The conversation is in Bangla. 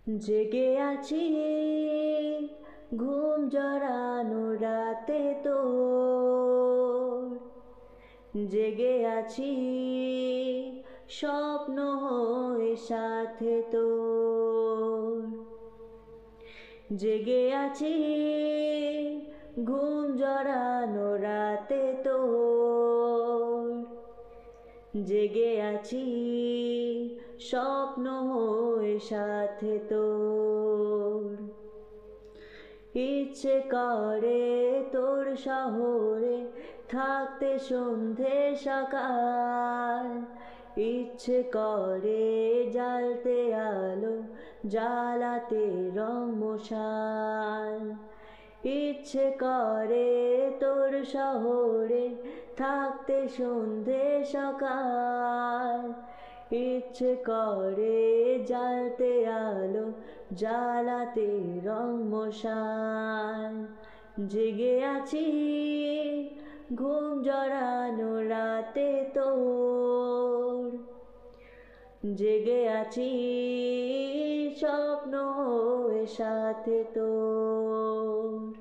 জেগে আছি ঘুম জড়ানো রাতে তোর, জেগে আছি স্বপ্ন হয়ে সাথে তোর, জেগে আছি ঘুম জড়ানো রাতে তোর, জেগে আছি স্বপ্ন হয়ে সাথে তোর। ইচ্ছে করে তোর শহরে থাকতে সন্ধে সকাল, ইচ্ছে করে জ্বালতে আলো জ্বালাতে রং মশাল, ইচ্ছে করে তোর শহরে থাকতে সন্ধে সকাল, ইচ্ছে করে জ্বালতে আলো জ্বালাতে রং মশাল। জেগে আছি ঘুম জড়ানো রাতে তোর, জেগে আছি স্বপ্ন হয়ে সাথে তোর।